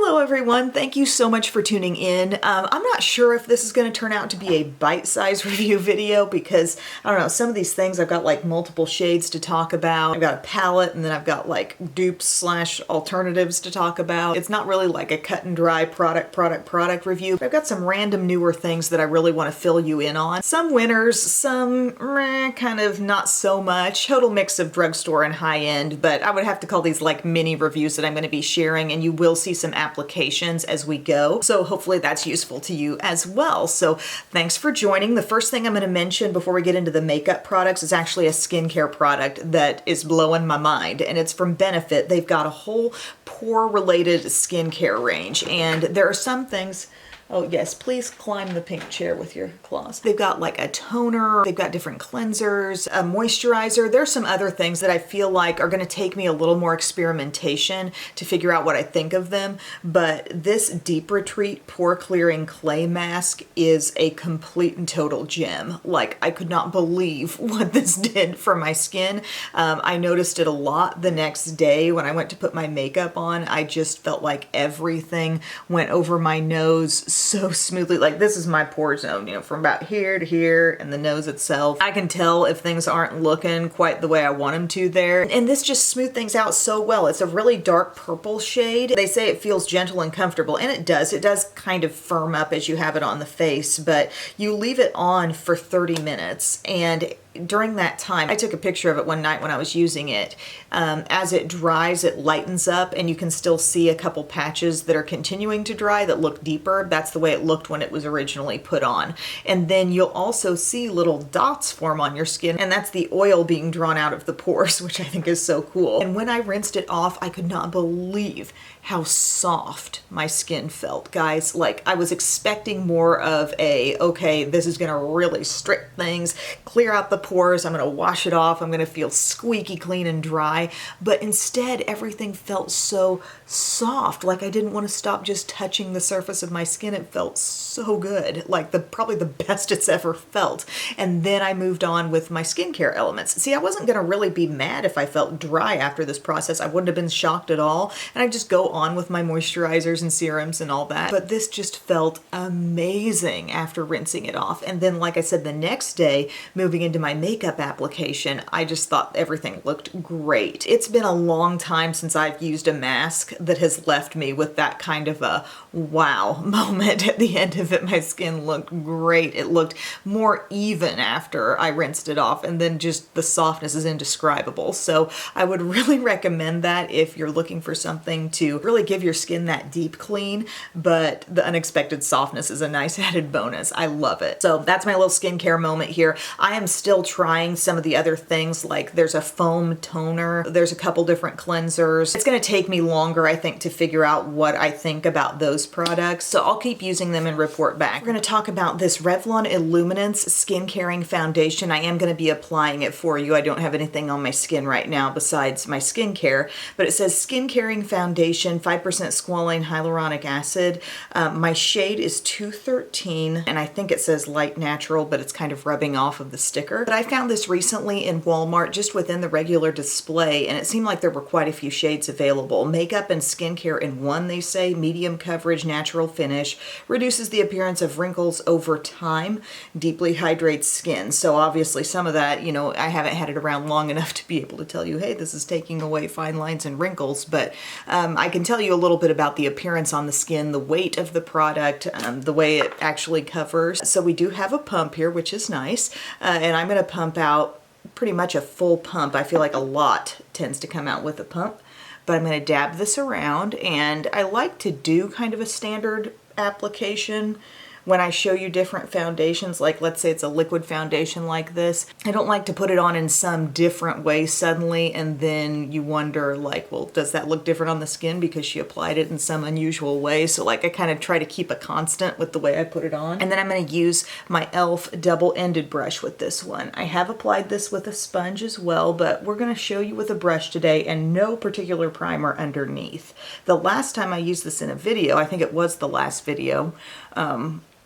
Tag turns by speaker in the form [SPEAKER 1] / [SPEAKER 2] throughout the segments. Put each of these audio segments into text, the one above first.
[SPEAKER 1] Hello everyone, thank you so much for tuning in. I'm not sure if this is going to turn out to be a bite-sized review video because, I don't know, some of these things I've got like multiple shades to talk about. I've got a palette and then I've got like dupes slash alternatives to talk about. It's not really like a cut and dry product review. I've got some random newer things that I really want to fill you in on. Some winners, some kind of not so much. Total mix of drugstore and high-end, but I would have to call these like mini reviews that I'm going to be sharing, and you will see some applications as we go. So hopefully that's useful to you as well. So thanks for joining. The first thing I'm going to mention before we get into the makeup products is actually a skincare product that is blowing my mind, and it's from Benefit. They've got a whole pore related skincare range, and there are some things. Oh yes, please climb the pink chair with your claws. They've got like a toner, they've got different cleansers, a moisturizer. There's some other things that I feel like are gonna take me a little more experimentation to figure out what I think of them. But this Deep Retreat Pore Clearing Clay Mask is a complete and total gem. Like, I could not believe what this did for my skin. I noticed it a lot the next day when I went to put my makeup on. I just felt like everything went over my nose so smoothly. Like, this is my pore zone, you know, from about here to here and the nose itself. I can tell if things aren't looking quite the way I want them to there. And this just smoothed things out so well. It's a really dark purple shade. They say it feels gentle and comfortable, and it does. It does kind of firm up as you have it on the face, but you leave it on for 30 minutes. And during that time, I took a picture of it one night when I was using it. As it dries, it lightens up, and you can still see a couple patches that are continuing to dry that look deeper. That's the way it looked when it was originally put on. And then you'll also see little dots form on your skin, and that's the oil being drawn out of the pores, which I think is so cool. And when I rinsed it off, I could not believe how soft my skin felt, guys. Like, I was expecting more of a, okay, this is gonna really strip things, clear out the pores, I'm gonna wash it off, I'm gonna feel squeaky clean and dry, but instead everything felt so soft. Like, I didn't want to stop just touching the surface of my skin. It felt so good, like probably the best it's ever felt. And then I moved on with my skincare elements. See, I wasn't gonna really be mad if I felt dry after this process. I wouldn't have been shocked at all, and I just go on with my moisturizers and serums and all that. But this just felt amazing after rinsing it off. And then, like I said, the next day, moving into my makeup application, I just thought everything looked great. It's been a long time since I've used a mask that has left me with that kind of a wow moment at the end of it. My skin looked great. It looked more even after I rinsed it off, and then just the softness is indescribable. So I would really recommend that if you're looking for something to really give your skin that deep clean, but the unexpected softness is a nice added bonus. I love it. So that's my little skincare moment here. I am still trying some of the other things, like there's a foam toner, there's a couple different cleansers. It's gonna take me longer, I think, to figure out what I think about those products, so I'll keep using them and report back. We're gonna talk about this Revlon Illuminance Skin Caring Foundation. I am gonna be applying it for you. I don't have anything on my skin right now besides my skincare, but it says Skin Caring Foundation, 5% squalane hyaluronic acid. My shade is 213, and I think it says light natural, but it's kind of rubbing off of the sticker. But I found this recently in Walmart, just within the regular display, and it seemed like there were quite a few shades available. Makeup and skincare in one, they say. Medium coverage, natural finish, reduces the appearance of wrinkles over time, deeply hydrates skin. So obviously some of that, you know, I haven't had it around long enough to be able to tell you, hey, this is taking away fine lines and wrinkles, but I can tell you a little bit about the appearance on the skin, the weight of the product, the way it actually covers. So we do have a pump here, which is nice, and I'm gonna pump out pretty much a full pump. I feel like a lot tends to come out with a pump, but I'm gonna dab this around, and I like to do kind of a standard application when I show you different foundations. Like, let's say it's a liquid foundation like this. I don't like to put it on in some different way suddenly, and then you wonder, like, well, does that look different on the skin because she applied it in some unusual way? So like, I kind of try to keep a constant with the way I put it on. And then I'm going to use my e.l.f. double-ended brush with this one. I have applied this with a sponge as well, but we're going to show you with a brush today, and no particular primer underneath. The last time I used this in a video, I think it was the last video,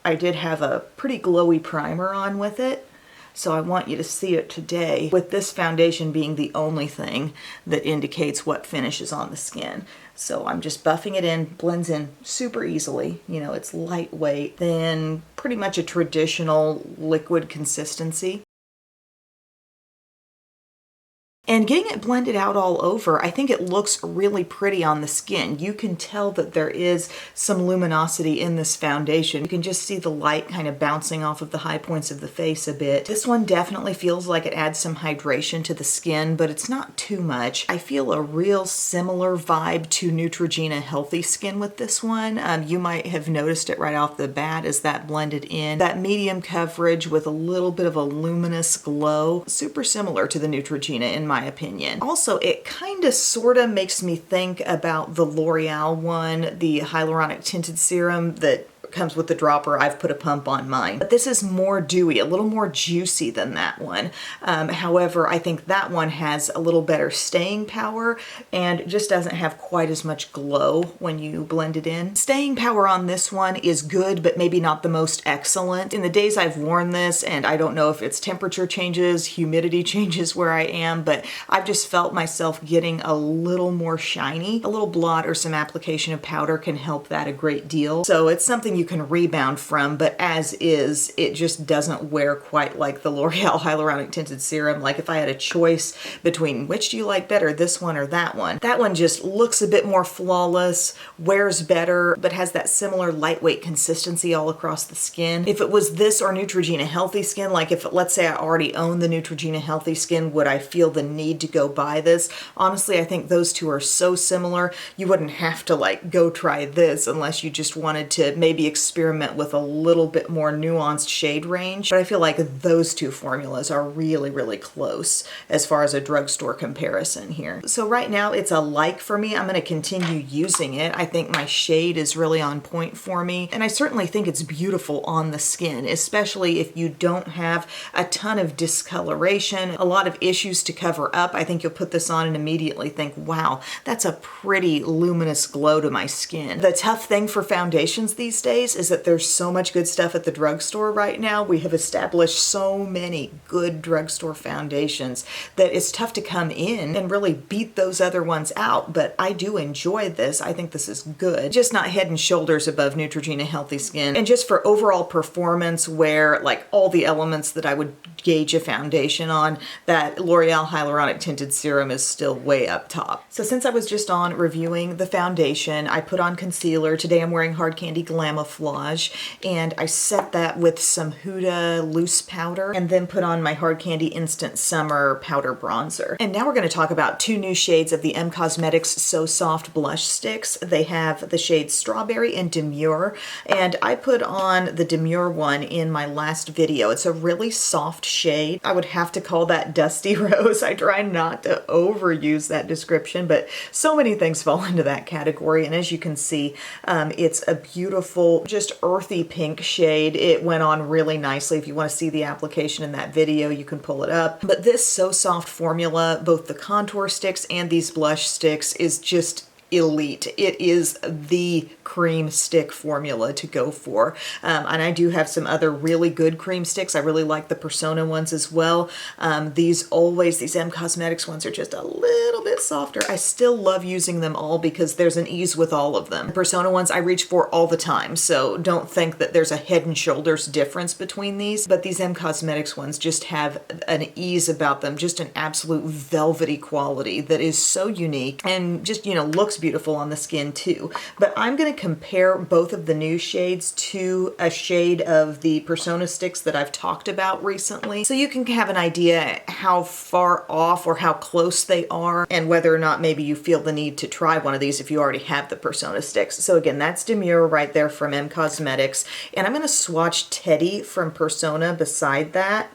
[SPEAKER 1] I did have a pretty glowy primer on with it, So I want you to see it today with this foundation being the only thing that indicates what finish is on the skin. So I'm just buffing it in, blends in super easily. You know, it's lightweight, then pretty much a traditional liquid consistency. And getting it blended out all over, I think it looks really pretty on the skin. You can tell that there is some luminosity in this foundation. You can just see the light kind of bouncing off of the high points of the face a bit. This one definitely feels like it adds some hydration to the skin, but it's not too much. I feel a real similar vibe to Neutrogena Healthy Skin with this one. You might have noticed it right off the bat as that blended in. That medium coverage with a little bit of a luminous glow, super similar to the Neutrogena in my opinion. Also, it kind of sort of makes me think about the L'Oreal one, the hyaluronic tinted serum that comes with the dropper. I've put a pump on mine. But this is more dewy, a little more juicy than that one. However, I think that one has a little better staying power and just doesn't have quite as much glow when you blend it in. Staying power on this one is good, but maybe not the most excellent. In the days I've worn this, and I don't know if it's temperature changes, humidity changes where I am, but I've just felt myself getting a little more shiny. A little blot or some application of powder can help that a great deal. So it's something you can rebound from, but as is, it just doesn't wear quite like the L'Oreal Hyaluronic Tinted Serum. Like if I had a choice between which do you like better, this one or that one just looks a bit more flawless, wears better, but has that similar lightweight consistency all across the skin. If it was this or Neutrogena Healthy Skin, like if let's say I already own the Neutrogena Healthy Skin, would I feel the need to go buy this? Honestly, I think those two are so similar, you wouldn't have to like go try this unless you just wanted to maybe experiment with a little bit more nuanced shade range. But I feel like those two formulas are really, really close as far as a drugstore comparison here. So right now it's a like for me. I'm going to continue using it. I think my shade is really on point for me. And I certainly think it's beautiful on the skin, especially if you don't have a ton of discoloration, a lot of issues to cover up. I think you'll put this on and immediately think, wow, that's a pretty luminous glow to my skin. The tough thing for foundations these days is that there's so much good stuff at the drugstore right now. We have established so many good drugstore foundations that it's tough to come in and really beat those other ones out, but I do enjoy this. I think this is good. Just not head and shoulders above Neutrogena Healthy Skin. And just for overall performance, where like all the elements that I would gauge a foundation on, that L'Oreal Hyaluronic Tinted Serum is still way up top. So since I was just on reviewing the foundation, I put on concealer. Today I'm wearing Hard Candy Glamouflage, and I set that with some Huda loose powder and then put on my Hard Candy Instant Summer powder bronzer. And now we're going to talk about two new shades of the Cosmetics So Soft blush sticks. They have the shades Strawberry and Demure, and I put on the Demure one in my last video. It's a really soft shade. I would have to call that Dusty Rose. I try not to overuse that description, but so many things fall into that category, and as you can see, it's a beautiful, just earthy pink shade. It went on really nicely. If you want to see the application in that video, you can pull it up. But this So Soft formula, both the contour sticks and these blush sticks, is just elite. It is the cream stick formula to go for. And I do have some other really good cream sticks. I really like the Persona ones as well. These Cosmetics ones are just a little bit softer. I still love using them all because there's an ease with all of them. The Persona ones I reach for all the time, so don't think that there's a head and shoulders difference between these, but these Cosmetics ones just have an ease about them, just an absolute velvety quality that is so unique and just, you know, looks beautiful on the skin too. But I'm going to compare both of the new shades to a shade of the Persona sticks that I've talked about recently, so you can have an idea how far off or how close they are and whether or not maybe you feel the need to try one of these if you already have the Persona sticks. So again, that's Demure right there from Cosmetics, and I'm going to swatch Teddy from Persona beside that.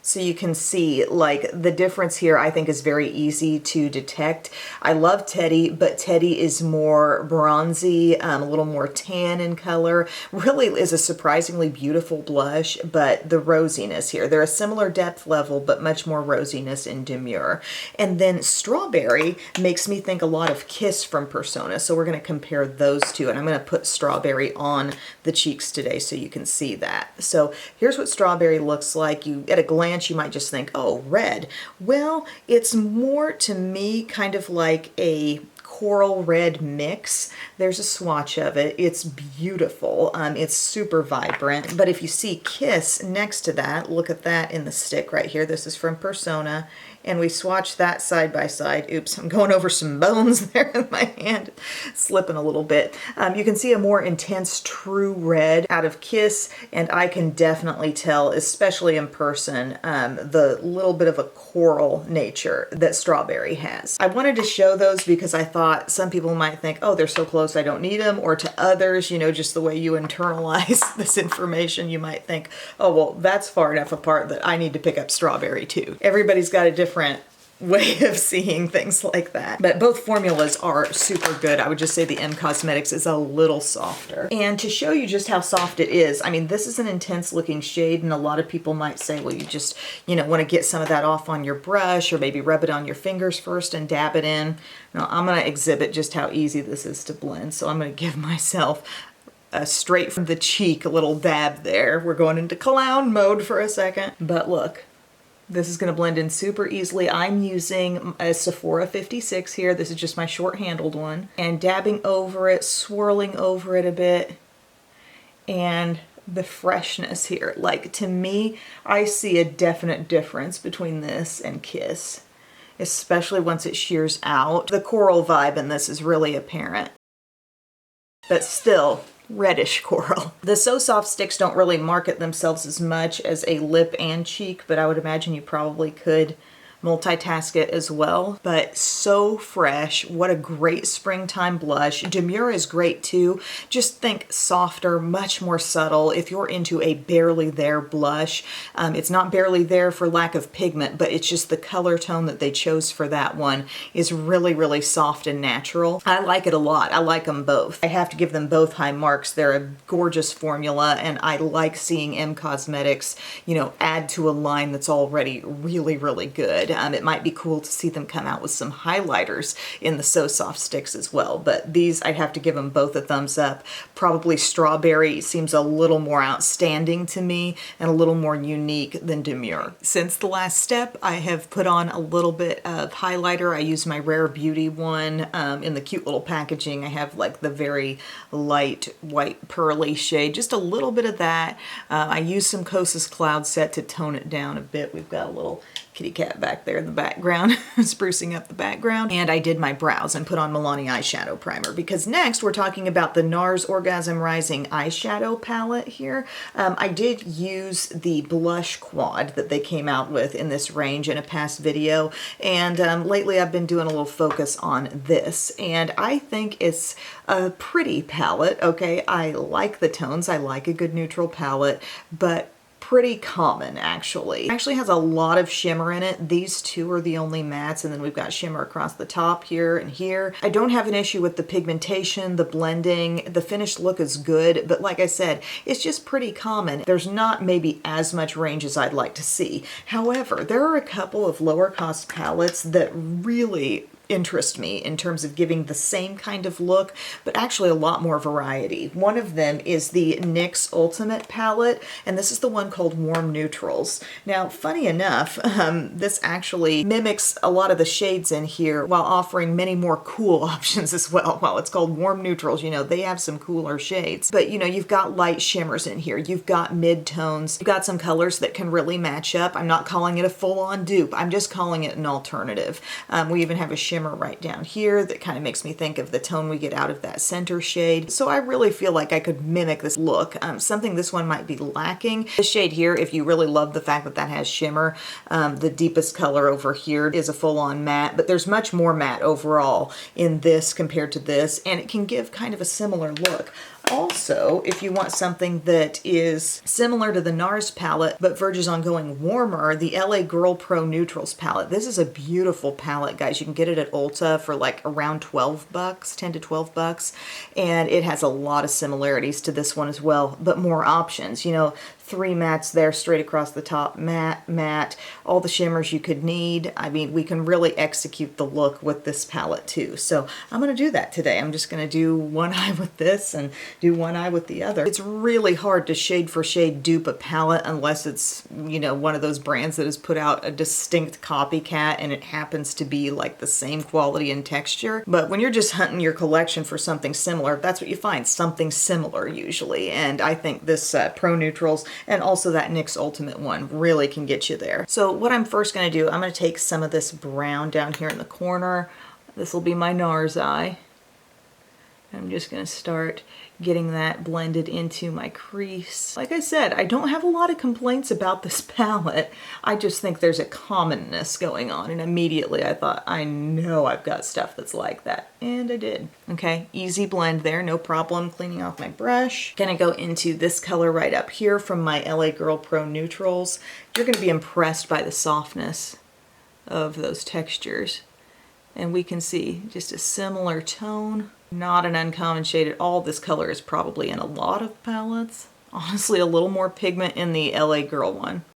[SPEAKER 1] So you can see, like, the difference here I think is very easy to detect. I love Teddy, but Teddy is more bronzy, a little more tan in color. Really is a surprisingly beautiful blush, but the rosiness here, they're a similar depth level, but much more rosiness in Demure. And then Strawberry makes me think a lot of Kiss from Persona, so we're going to compare those two, and I'm going to put Strawberry on the cheeks today so you can see that. So here's what Strawberry looks like. You at a glance glance, you might just think, oh, red. Well, it's more to me kind of like a coral red mix. There's a swatch of it. It's beautiful. It's super vibrant. But if you see Kiss next to that, look at that in the stick right here. This is from Persona. And we swatch that side by side. Oops, I'm going over some bones there in my hand, slipping a little bit. You can see a more intense true red out of Kiss, and I can definitely tell, especially in person, the little bit of a coral nature that Strawberry has. I wanted to show those because I thought some people might think, oh, they're so close I don't need them, or to others, you know, just the way you internalize this information, you might think, oh, well, that's far enough apart that I need to pick up Strawberry too. Everybody's got a different way of seeing things like that. But both formulas are super good. I would just say the M Cosmetics is a little softer. And to show you just how soft it is, I mean, this is an intense looking shade, and a lot of people might say, well, you just, you know, want to get some of that off on your brush, or maybe rub it on your fingers first and dab it in. Now, I'm going to exhibit just how easy this is to blend. So I'm going to give myself a straight from the cheek, a little dab there. We're going into clown mode for a second. But look. This is going to blend in super easily. I'm using a Sephora 56 here. This is just my short-handled one. And dabbing over it, swirling over it a bit. And the freshness here. Like, to me, I see a definite difference between this and Kiss. Especially once it shears out. The coral vibe in this is really apparent. But still, reddish coral. The So Soft sticks don't really market themselves as much as a lip and cheek, but I would imagine you probably could multitask it as well. But so fresh. What a great springtime blush. Demure is great too. Just think softer, much more subtle. If you're into a barely there blush, it's not barely there for lack of pigment, but it's just the color tone that they chose for that one is really, really soft and natural. I like it a lot. I like them both. I have to give them both high marks. They're a gorgeous formula, and I like seeing M Cosmetics, you know, add to a line that's already really, really good. It might be cool to see them come out with some highlighters in the So Soft sticks as well, but these, I'd have to give them both a thumbs up. Probably Strawberry seems a little more outstanding to me and a little more unique than Demure. Since the last step, I have put on a little bit of highlighter. I use my Rare Beauty one in the cute little packaging. I have like the very light white pearly shade, just a little bit of that. I use some Kosas Cloud Set to tone it down a bit. We've got a little kitty cat back there in the background, sprucing up the background. And I did my brows and put on Milani eyeshadow primer, because next we're talking about the NARS Orgasm Rising eyeshadow palette here. I did use the blush quad that they came out with in this range in a past video, and lately I've been doing a little focus on this, and I think it's a pretty palette. Okay, I like the tones, I like a good neutral palette, but pretty common actually. It actually has a lot of shimmer in it. These two are the only mattes, and then we've got shimmer across the top here and here. I don't have an issue with the pigmentation, the blending, the finished look is good, but like I said, it's just pretty common. There's not maybe as much range as I'd like to see. However, there are a couple of lower cost palettes that really interest me in terms of giving the same kind of look, but actually a lot more variety. One of them is the NYX Ultimate palette, and this is the one called Warm Neutrals. Now, funny enough, this actually mimics a lot of the shades in here while offering many more cool options as well. While it's called Warm Neutrals, you know, they have some cooler shades, but you know, you've got light shimmers in here, you've got mid-tones, you've got some colors that can really match up. I'm not calling it a full-on dupe, I'm just calling it an alternative. We even have a shimmer right down here that kind of makes me think of the tone we get out of that center shade. So I really feel like I could mimic this look. Something this one might be lacking. This shade here, if you really love the fact that that has shimmer, the deepest color over here is a full-on matte, but there's much more matte overall in this compared to this, and it can give kind of a similar look. Also, if you want something that is similar to the NARS palette but verges on going warmer, the LA Girl Pro Neutrals palette. This is a beautiful palette, guys. You can get it at Ulta for like around 12 bucks, 10 to 12 bucks, and it has a lot of similarities to this one as well, but more options. You know, 3 mattes there straight across the top, matte, matte, all the shimmers you could need. I mean, we can really execute the look with this palette too. So I'm gonna do that today. I'm just gonna do one eye with this and do one eye with the other. It's really hard to shade for shade dupe a palette unless it's, you know, one of those brands that has put out a distinct copycat and it happens to be like the same quality and texture. But when you're just hunting your collection for something similar, that's what you find, something similar usually. And I think this Pro Neutrals and also that NYX Ultimate one really can get you there. So what I'm first going to do, I'm going to take some of this brown down here in the corner. This will be my NARS eye. I'm just going to start getting that blended into my crease. Like I said, I don't have a lot of complaints about this palette. I just think there's a commonness going on, and immediately I thought, I know I've got stuff that's like that, and I did. Okay, easy blend there, no problem. Cleaning off my brush. Gonna go into this color right up here from my LA Girl Pro Neutrals. You're gonna be impressed by the softness of those textures. And we can see just a similar tone. Not an uncommon shade at all. This color is probably in a lot of palettes. Honestly, a little more pigment in the LA Girl one.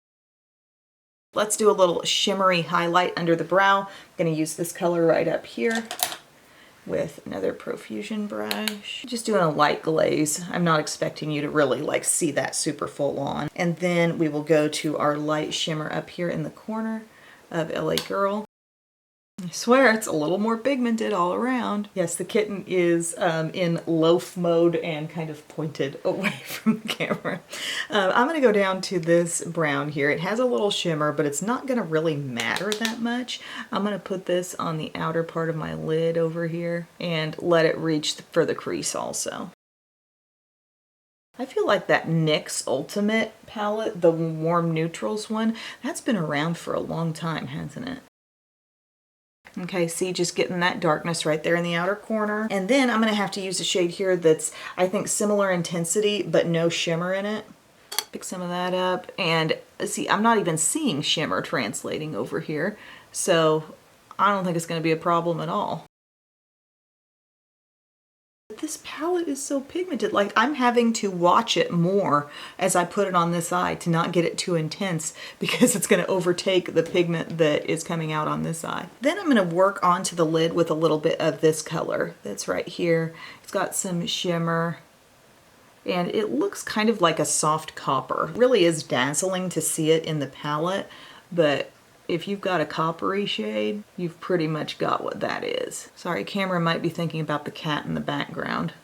[SPEAKER 1] Let's do a little shimmery highlight under the brow. I'm gonna use this color right up here with another Profusion brush. Just doing a light glaze. I'm not expecting you to really like see that super full on. And then we will go to our light shimmer up here in the corner of LA Girl. I swear it's a little more pigmented all around. Yes, the kitten is in loaf mode and kind of pointed away from the camera. I'm gonna go down to this brown here. It has a little shimmer, but it's not gonna really matter that much. I'm gonna put this on the outer part of my lid over here and let it reach for the crease also. I feel like that NYX Ultimate palette, the warm neutrals one, that's been around for a long time, hasn't it? Okay, see, just getting that darkness right there in the outer corner. And then I'm gonna have to use a shade here that's, I think, similar intensity, but no shimmer in it. Pick some of that up. And see, I'm not even seeing shimmer translating over here. So I don't think it's gonna be a problem at all. This palette is so pigmented. Like, I'm having to watch it more as I put it on this eye to not get it too intense because it's going to overtake the pigment that is coming out on this eye. Then I'm going to work onto the lid with a little bit of this color that's right here. It's got some shimmer and it looks kind of like a soft copper. It really is dazzling to see it in the palette, but if you've got a coppery shade, you've pretty much got what that is. Sorry, camera might be thinking about the cat in the background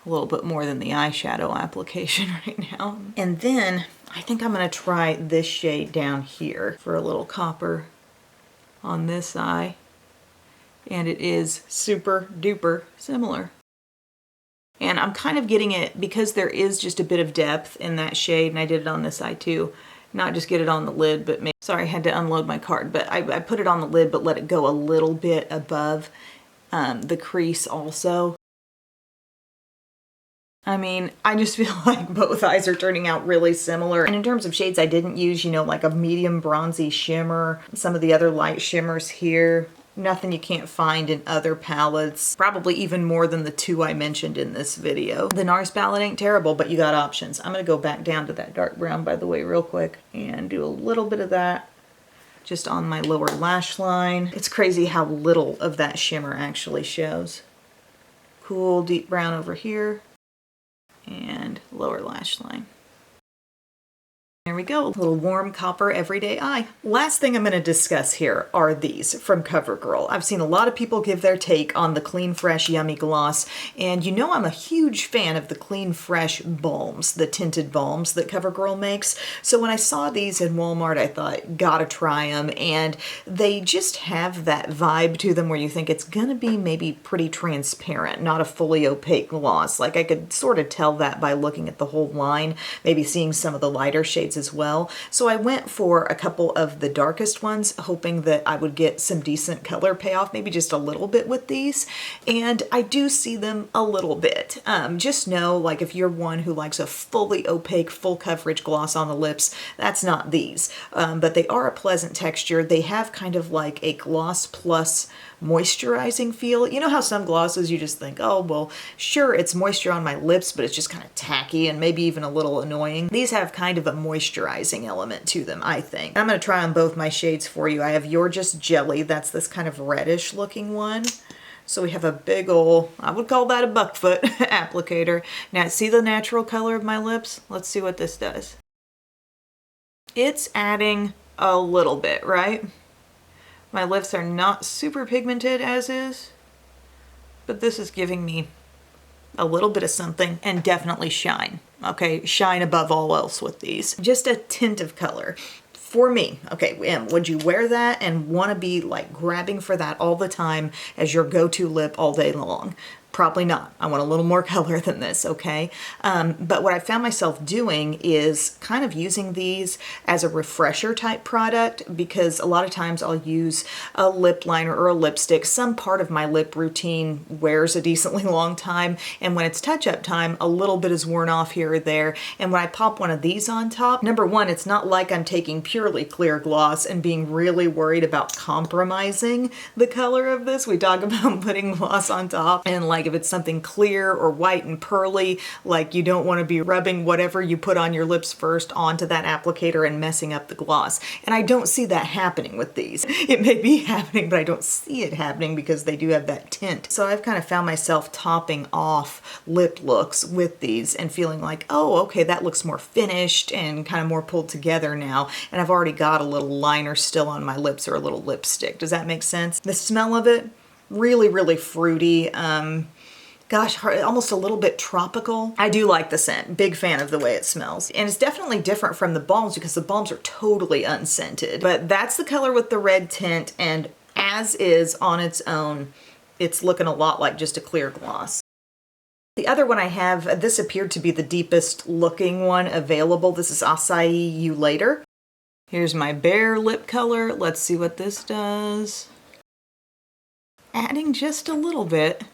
[SPEAKER 1] a little bit more than the eyeshadow application right now. And then I think I'm gonna try this shade down here for a little copper on this eye. And it is super duper similar. And I'm kind of getting it because there is just a bit of depth in that shade, and I did it on this eye too. Not just get it on the lid, but sorry, I had to unload my card, but I put it on the lid, but let it go a little bit above the crease also. I mean, I just feel like both eyes are turning out really similar. And in terms of shades, I didn't use, you know, like a medium bronzy shimmer, some of the other light shimmers here. Nothing you can't find in other palettes. Probably even more than the 2 I mentioned in this video. The NARS palette ain't terrible, but you got options. I'm gonna go back down to that dark brown, by the way, real quick, and do a little bit of that just on my lower lash line. It's crazy how little of that shimmer actually shows. Cool deep brown over here, and lower lash line. There we go, a little warm copper everyday eye. Last thing I'm going to discuss here are these from CoverGirl. I've seen a lot of people give their take on the Clean Fresh Yummy Gloss, and you know I'm a huge fan of the Clean Fresh balms, the tinted balms that CoverGirl makes. So when I saw these in Walmart, I thought, gotta try them, and they just have that vibe to them where you think it's going to be maybe pretty transparent, not a fully opaque gloss. Like I could sort of tell that by looking at the whole line, maybe seeing some of the lighter shades as well. So I went for a couple of the darkest ones, hoping that I would get some decent color payoff, maybe just a little bit with these. And I do see them a little bit. Just know, like if you're one who likes a fully opaque, full coverage gloss on the lips, that's not these. But they are a pleasant texture. They have kind of like a gloss plus moisturizing feel. You know how some glosses you just think, oh, well, sure, it's moisture on my lips, but it's just kind of tacky and maybe even a little annoying. These have kind of a moisturizing element to them, I think. I'm going to try on both my shades for you. I have You're Just Jelly. That's this kind of reddish looking one. So we have a big ol', I would call that a buckfoot applicator. Now see the natural color of my lips? Let's see what this does. It's adding a little bit, right? My lips are not super pigmented as is, but this is giving me a little bit of something and definitely shine. Okay, shine above all else with these. Just a tint of color. For me, okay, would you wear that and want to be like grabbing for that all the time as your go-to lip all day long? Probably not. I want a little more color than this, okay? But what I found myself doing is kind of using these as a refresher type product, because a lot of times I'll use a lip liner or a lipstick. Some part of my lip routine wears a decently long time, and when it's touch-up time, a little bit is worn off here or there. And when I pop one of these on top, number one, it's not like I'm taking purely clear gloss and being really worried about compromising the color of this. We talk about putting gloss on top, and like if it's something clear or white and pearly, like you don't want to be rubbing whatever you put on your lips first onto that applicator and messing up the gloss. And I don't see that happening with these. It may be happening, but I don't see it happening because they do have that tint. So I've kind of found myself topping off lip looks with these and feeling like, oh, okay, that looks more finished and kind of more pulled together now. And I've already got a little liner still on my lips or a little lipstick. Does that make sense? The smell of it, really, really fruity. Gosh, almost a little bit tropical. I do like the scent. Big fan of the way it smells. And it's definitely different from the balms because the balms are totally unscented. But that's the color with the red tint, and as is on its own, it's looking a lot like just a clear gloss. The other one I have, this appeared to be the deepest looking one available. This is Acai You Later. Here's my bare lip color. Let's see what this does. Adding just a little bit.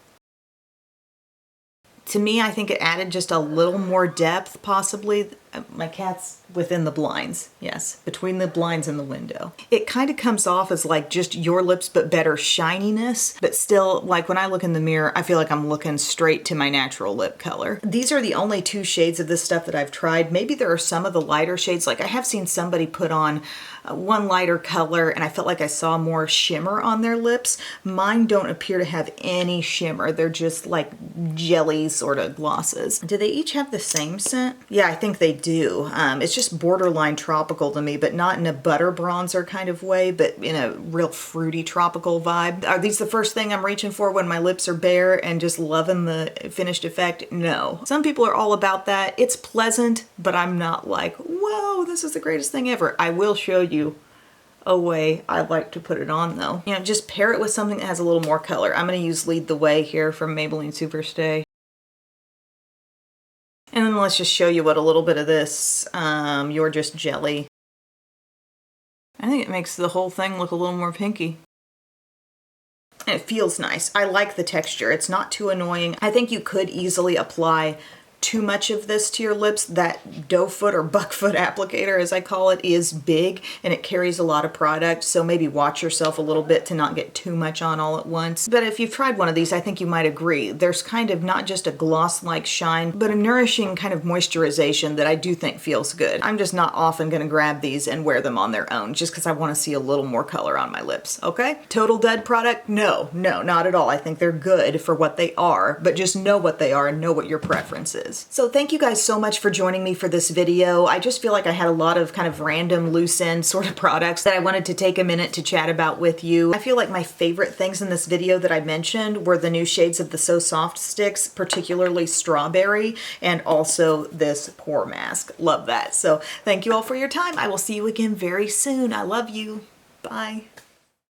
[SPEAKER 1] To me, I think it added just a little more depth, possibly. My cat's within the blinds. Yes, between the blinds and the window. It kind of comes off as like just your lips, but better shininess. But still, like when I look in the mirror, I feel like I'm looking straight to my natural lip color. These are the only two shades of this stuff that I've tried. Maybe there are some of the lighter shades. Like I have seen somebody put on one lighter color and I felt like I saw more shimmer on their lips. Mine don't appear to have any shimmer. They're just like jelly sort of glosses. Do they each have the same scent? Yeah, I think they do. It's just borderline tropical to me, but not in a butter bronzer kind of way, but in a real fruity tropical vibe. Are these the first thing I'm reaching for when my lips are bare and just loving the finished effect? No. Some people are all about that. It's pleasant, but I'm not like, whoa, this is the greatest thing ever. I will show you a way I like to put it on though. You know, just pair it with something that has a little more color. I'm going to use Lead the Way here from Maybelline Superstay. And then let's just show you what a little bit of this, You're Just Jelly. I think it makes the whole thing look a little more pinky. And it feels nice. I like the texture. It's not too annoying. I think you could easily apply too much of this to your lips. That doe foot or buckfoot applicator, as I call it, is big and it carries a lot of product. So maybe watch yourself a little bit to not get too much on all at once. But if you've tried one of these, I think you might agree. There's kind of not just a gloss-like shine, but a nourishing kind of moisturization that I do think feels good. I'm just not often gonna grab these and wear them on their own just because I want to see a little more color on my lips, okay? Total dud product? No, not at all. I think they're good for what they are, but just know what they are and know what your preference is. So thank you guys so much for joining me for this video. I just feel like I had a lot of kind of random loose end sort of products that I wanted to take a minute to chat about with you. I feel like my favorite things in this video that I mentioned were the new shades of the So Soft sticks, particularly Strawberry, and also this pore mask. Love that. So thank you all for your time. I will see you again very soon. I love you. Bye.